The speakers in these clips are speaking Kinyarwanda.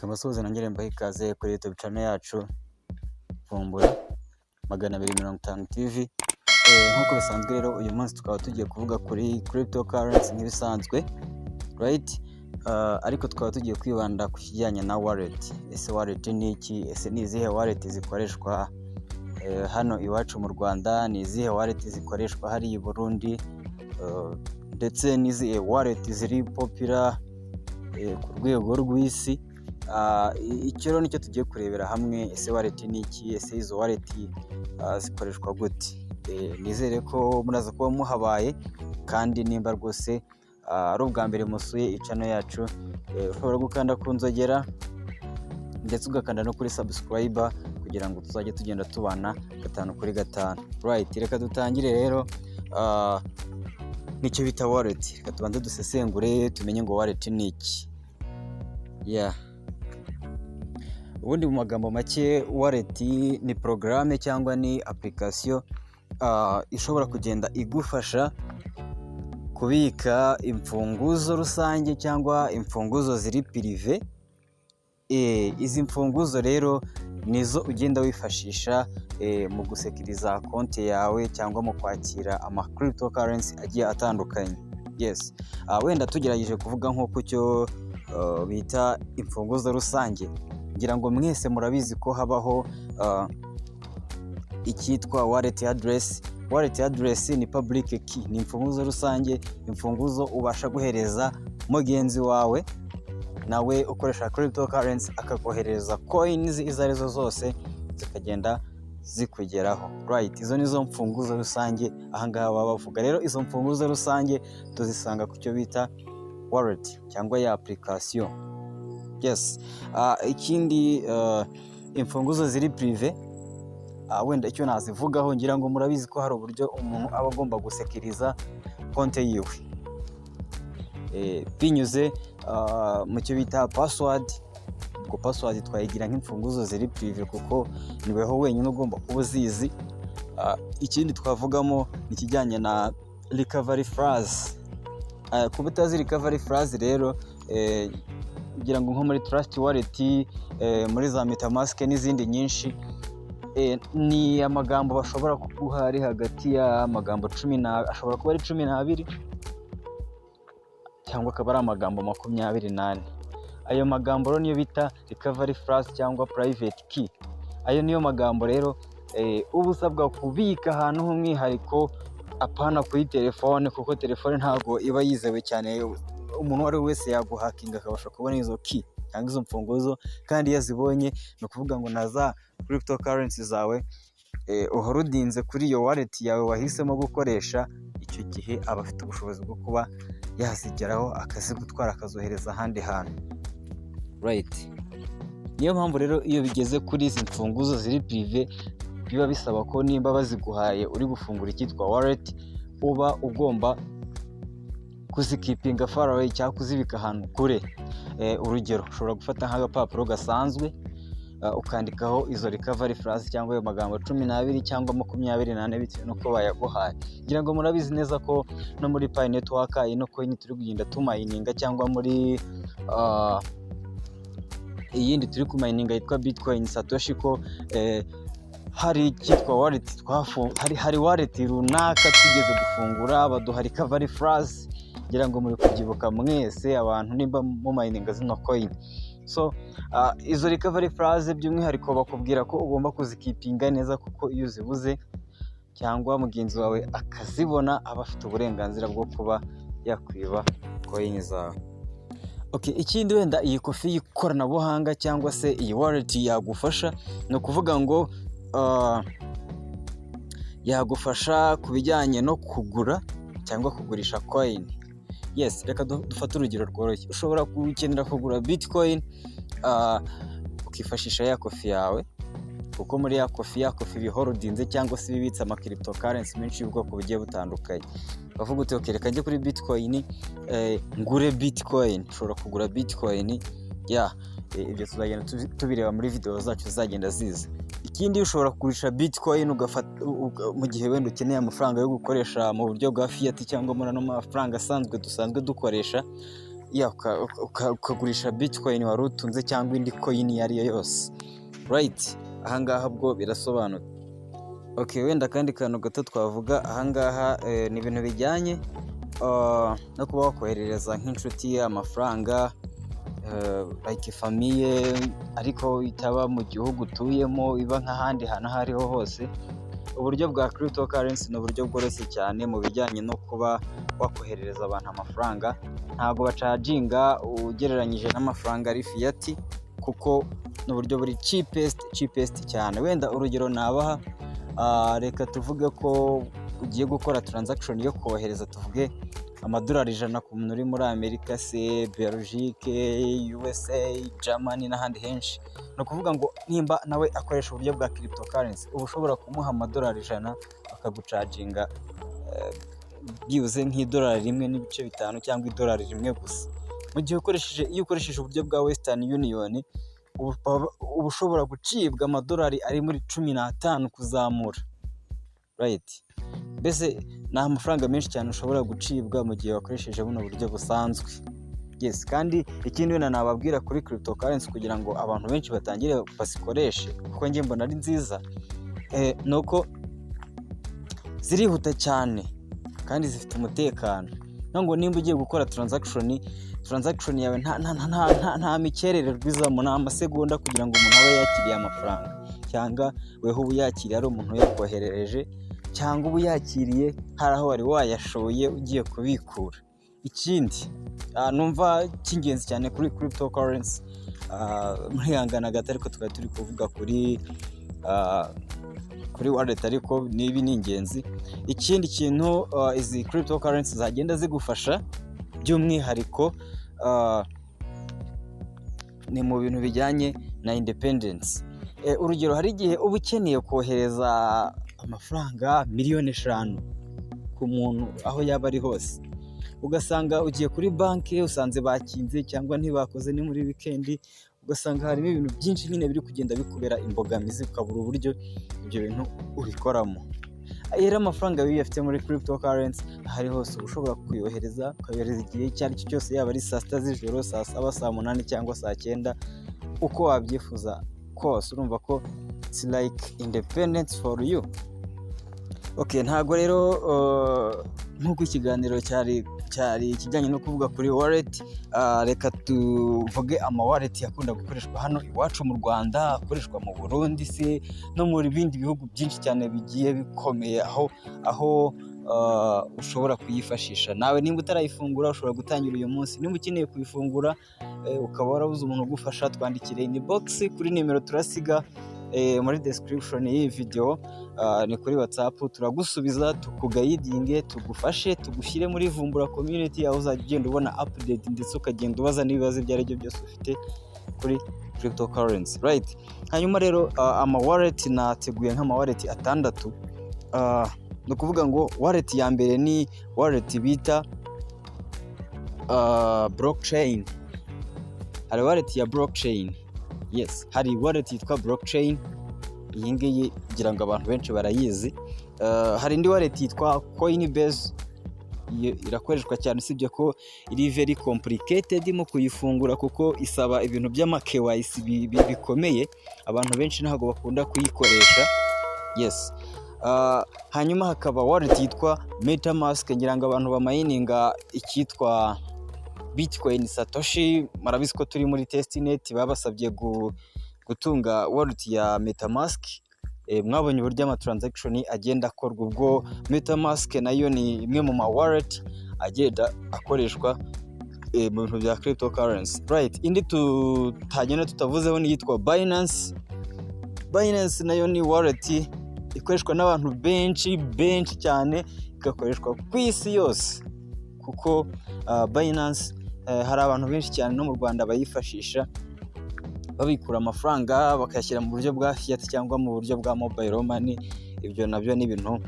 Reka mbasuhuze nongere mbahe ikaze kuri YouTube channel yacu Vumbura 250 TV. Nkuko bisanzwe rero uyu munsi tukaba tugiye kuvuga kuri cryptocurrency nk'ibisanzwe, right? Ariko tukaba tugiye kwibanda ku kijyanye na wallet. Ese wallet ni iki? Ese ni izihe wallet zikoreshwa hano iwacu mu Rwanda? Ni izihe wallet zikoreshwa hari i Burundi? Ndetse n'izihe wallet ziri popular ku rwego rw'isi? Icyo rero nicyo tugiye kurebera hamwe. Ese wallet ni iki? Ese izo wallet zikoreshwa gute? Nizere ko muraza kuba muhabaye, kandi nimba rwose ari ubwa mbere musuye ichannel yacu, ushobora gukanda ku nzogera ndetse ugakanda no kuri subscriber kugira ngo tuzajye tugenda tubana 5 kuri 5. Right, reka dutangire rero nicyo bita wallet. Reka tubanze dusesengure tumenye ngo wallet ni iki. Ubundi mu magambo make, wallet ni programme cyangwa ni application ishobora kugenda igufasha kubika imfunguzo rusange cyangwa imfunguzo ziri prive. Izi mfunguzo rero nizo ugenda wifashisha mu gusekiriza konti yawe cyangwa mu kwakira ama cryptocurrency agiye atandukanye. Yes, wenda tugerageje kuvuga nko cyo bita imfunguzo rusange, ngira ngo mwese murabizi ko habaho icyitwa wallet address. Wallet address ni public key, ni imfunguzo rusange, imfunguzo ubasha guhereza mugenzi wawe nawe ukoresha cryptocurrency akakohereza coins izo arizo zose zikagenda zikugeraho. Right, izo nizo mfunguzo rusange ahangaha baba bavuga. Rero izo mfunguzo rusange tuzisanga ku cyo bita wallet cyangwa ya application. Yes, ikindi imfunguzo ziri prive, wenda icyo nazivugaho, ngira ngo murabizi ko hari uburyo umuntu aba agomba gusekiriza konti yiwe binyuze mu cyo bita password. Ubwo password twayigira nk'imfunguzo ziri prive kuko niweho wenyine ugomba kuba uzizi. Ikindi twavugamo ni kijyanye na recovery phrase. Kuba utazi recovery phrase rero, ngira ngo nko muri trust wallet, muri za metamask n'izindi nyinshi, ni amagambo bashobora kuguha ari hagati ya magambo 10, ashobora kuba ari 12 cyangwa akaba ari amagambo 28. Ayo magambo rero niyo bita recovery phrase cyangwa private key. Ayo niyo magambo rero uba usabwa kubika ahantu h'umwihariko, apana kuri telefone, kuko telefone ntago iba yizewe cyane. Umuntu wari wese yaguhakinga akabasha kubona izo key cyangwa izo mfunguzo, kandi yazibonye no kuvuga ngo naza cryptocurrency zawe uhora udinze kuri iyo wallet yawe wahisemo gukoresha. Icyo gihe aba afite ubushobozi bwo kuba yazigeraho akazigutwara akazohereza ahandi hantu. Right, niyo mpamvu rero iyo bigeze kuri izi mfunguzo ziri prive, biba bisaba ko nimba baziguhaye uri gufungura icyitwa wallet, uba ugomba kuzikipinga far away cyangwa kuzibika ahantu kure. Urugero, ushobora gufata nk'agapapuro gasanzwe ukandikaho izo recovery phrase cyangwa ayo magambo 12 cyangwa 28 bitewe nuko bayaguhaye. Ngira ngo murabizi neza ko no muri Pi network ino coin turi kugenda tumayininga, cyangwa muri iyindi turi kumayininga yitwa Bitcoin Satoshi, ko hari icyitwa wallet hari wallet runaka tugeze gufungura baduha recovery phrase. Ngira ngo muri kubyibuka mwese abantu nimba mu mining zino coin. So izo recovery phrase by'umwihariko bakubwira ko ugomba kuzikipinga neza, kuko iyo uzibuze cyangwa mugenzi wawe akazibona aba afite uburenganzira bwo kuba yakwiba coin zawe. Okay, ikindi wenda iyi kofi y'ikoranabuhanga cyangwa se iyi wallet yagufasha, no kuvuga ngo yagufasha kubijyanye no kugura cyangwa kugurisha coin. Yes, reka dufate urugero rworoshye. Ushobora gukenera kugura Bitcoin, ukifashisha ya kofi yawe, kuko muri ya kofi bihorodinze cyangwa se bibitsa ama cryptocurrency menshi y'ubwoko bugiye butandukanye. Bavuga uti okay, reka njye kuri Bitcoin ngure Bitcoin. Ushobora kugura Bitcoin. Ibyo tuzagenda tubireba muri video zacu zagenda ziza. Ikindi, ushobora kugurisha Bitcoin mu gihe wenda ukeneye amafaranga yo gukoresha mu buryo bwa fiat cyangwa muri no mafaranga dusanzwe dukoresha. ukagurisha bitcoin wari utunze cyangwa indi coin iyo ari yo yose, right? Ahangaha bwo birasobanutse. Okay, wenda kandi kantu gato twavuga ahangaha ni ibintu bijyanye no kuba wakoherereza nk'inshuti amafaranga like famiye ariko itaba mu gihugu utuyemo, iba nk'ahandi hantu aho ariho hose. Uburyo bwa cryptocurrency ni uburyo bworoshye cyane mu bijyanye no kuba wakoherereza abantu amafaranga. Ntago bacaginga ugereranyije n'amafaranga ari fiat, kuko ni uburyo buri cheapest cyane. Wenda urugero nabaha, reka tuvuge ko ugiye gukora transaction yo kohereza, tuvuge amadolari 100 ku muntu uri muri Amerika se, Belgique, USA, Germany n'ahandi henshi. No kuvuga ngo nimba nawe akoresha uburyo bwa cryptocurrency, uba ushobora kumuha amadolari 100 akagucaginga byibuze nk'idolari 1.5 cyangwa idolari 1 gusa. Mu gihe iyo ukoresheje uburyo bwa Western Union, uba ushobora gucibwa amadolari ari muri 15 kuzamura, right? Mbese ni amafaranga menshi cyane ushobora gucibwa mu gihe wakoresheje buno buryo busanzwe. Yes, kandi ikindi wenda nababwira kuri cryptocurrency kugira ngo abantu benshi batangire bazikoreshe, kuko njye mbona ari nziza, nuko zirihuta cyane kandi zifite umutekano. Ngo nimba ugiye gukora transaction yawe nta mikerere rwizamo, nta amasegonda kugira ngo umuntu abe yakiriye amafaranga, cyangwa weho ubu yakiriye ari umuntu yakoherereje, cyangwa ubu yakiriye hari aho wari wayashoye ugiye kubikura. Ikindi numva cy'ingenzi cyane kuri cryptocurrency, mwihangana gato ariko tukaba turi kuvuga kuri wallet, ariko nibi ni ingenzi. Ikindi kintu izi cryptocurrency zagenda zigufasha by'umwihariko ni mu bintu bijyanye na independence. Urugero, hari igihe uba ukeneye kohereza amafaranga 5 miliyoni ku muntu aho yaba ari hose, ugasanga ugiye kuri banki usanze bakinze cyangwa ntibakoze ni muri weekend, ugasanga harimo ibintu byinshi nyine biri kugenda bikubera imbogamizi, ukabura uburyo ibyo bintu ubikoramo. Rero amafaranga iyo uyafite muri cryptocurrency ahari hose ushobora kuyohereza igihe icyo ari cyo cyose, yaba ari saa 6 z'ijoro, saa 7, saa 8 cyangwa saa 9, uko wabyifuza kose. Urumva ko it's like independence for you. Okay, ntago rero nk'uko ikiganiro cyari kijyanye no kuvuga kuri wallet, reka tuvuge wallet yakunda gukoreshwa hano iwacu mu Rwanda, akoreshwa mu Burundi se no muri bindi bihugu byinshi cyane bigiye bikomeye, aho ushobora kuyifashisha. Nawe nimba utarayifungura ushobora gutangira uyu munsi. Nimba ukeneye kuyifungura ukaba warabuze umuntu ugufasha, twandikire inbox kuri nimero turasiga muri description y'iyi video, ni kuri WhatsApp. Turagusubiza, tukugayidinge, tugufashe, tugushyire muri Vumbura community, aho uzagenda ubona update ndetse ukagenda ubaza n'ibibazo ibyo ari byo byose ufite kuri cryptocurrency, right? Hanyuma rero wallet nateguye wallet 6. No kuvuga ngo wallet ya mbere ni wallet bita blockchain. Hari wallet ya blockchain. Yes, hari wallet yitwa blockchain, iyi ngiyi kugira ngo abantu benshi barayizi. Hari indi wallet yitwa Coinbase, irakoreshwa cyane, usibye ko iri very complicated mu kuyifungura kuko isaba ibintu by'amaKYC bikomeye, abantu benshi ntago bakunda kuyikoresha. Yes. Hanyuma hakaba wallet yitwa MetaMask, ngira ngo abantu bamayininga icyitwa Bitcoin Satoshi, marabizi ko turi muri testnet, babasabye gutunga wallet ya MetaMask. Mwabonye uburyo ama transaction agenda akorwa, ubwo MetaMask nayo ni imwe mu wallet agenda akoreshwa mu bintu bya cryptocurrency, right? Indi tutagenda tutavuzeho ni yitwa Binance. Binance nayo ni wallet ikoreshwa n'abantu benshi cyane, igakoreshwa ku isi yose, kuko Binance hari abantu benshi cyane no mu Rwanda bayifashisha babikura amafaranga bakayashyira mu buryo bwa fiat cyangwa mu buryo bwa mobile money. Ibyo nabyo ni ibintu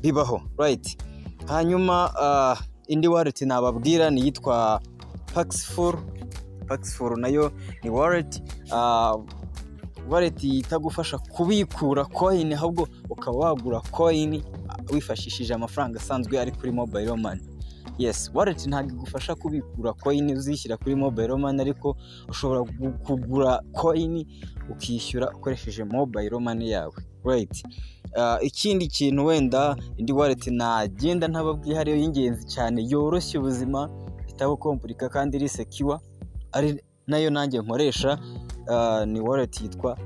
bibaho, right? Hanyuma indi wallet nababwira ni yitwa Paxful. Nayo ni wallet itagufasha kubikura coin, ahubwo ukaba wagura coin wifashishije amafaranga asanzwe ari kuri mobile money. Yes, wallet ntabwo igufasha kubikura coin uzishyira kuri mobile money, ariko ushobora kugura coin ukishyura ukoresheje mobile money yawe, right? Ikindi kintu wenda indi wallet nagenda ntababwiye hariyo y'ingenzi cyane yoroshye ubuzima, itabukomplika kandi iri secure, ari nayo nanjye nkoresha, ni wallet yitwa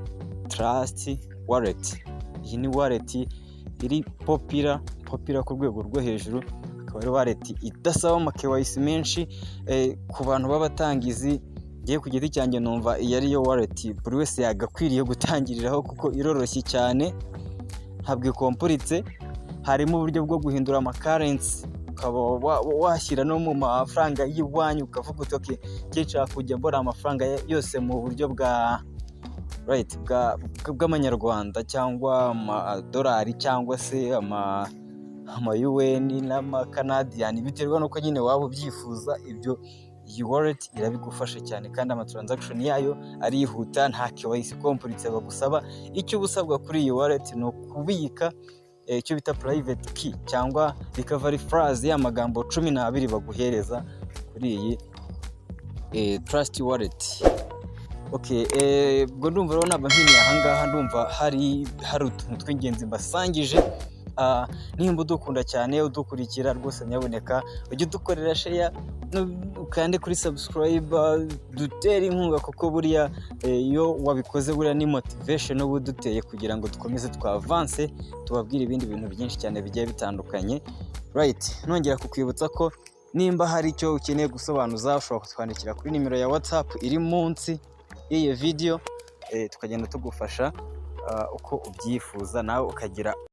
Trust wallet. Iyi ni wallet iri popular ku rwego rwo hejuru, akaba ari wallet idasaba amaKYC menshi ku bantu b'abatangizi. Ngiye ku giti cyanjye numva iyi ariyo wallet buri wese yagakwiriye gutangiriraho kuko iroroshye cyane, ntabwo ikompuritse. Harimo uburyo bwo guhindura currency, ukaba washyira no mu mafaranga y'iwanyu, ukavuga uti okay, nshaka kujya mbona amafaranga yose mu buryo bwa right bw'amanyarwanda cyangwa amadolari cyangwa se ama UN n'amakanadiyani, biterwa nuko nyine waba ubyifuza. Ibyo iyi wallet irabigufasha cyane kandi amatransaction yayo arihuta, nta KYC kompuritse bagusaba. Icyo ubusabwa kuri iyi wallet ni ukubika icyo bita private key cyangwa recovery phrase y'amagambo 12 baguhereza kuri iyi Trust wallet. Okay, ubwo ndumva rero nabampiniye ahangaha, ndumva hari utuntu tw'ingenzi mbasangije. Nimba udukunda cyane udukurikira rwose, nyaboneka ujye udukorera share, ukande kuri subscribe, dutere inkunga, kuko buriya iyo wabikoze buriya ni motivation ubu duteye kugira ngo dukomeze twavance, tubabwire ibindi bintu byinshi cyane bigiye bitandukanye, right? Nongera kukwibutsa ko nimba hari icyo ukeneye gusobanuza, ushobora kutwandikira kuri nimero ya WhatsApp iri munsi y'iyi video, tukagenda tugufasha uko ubyifuza, nawe ukagira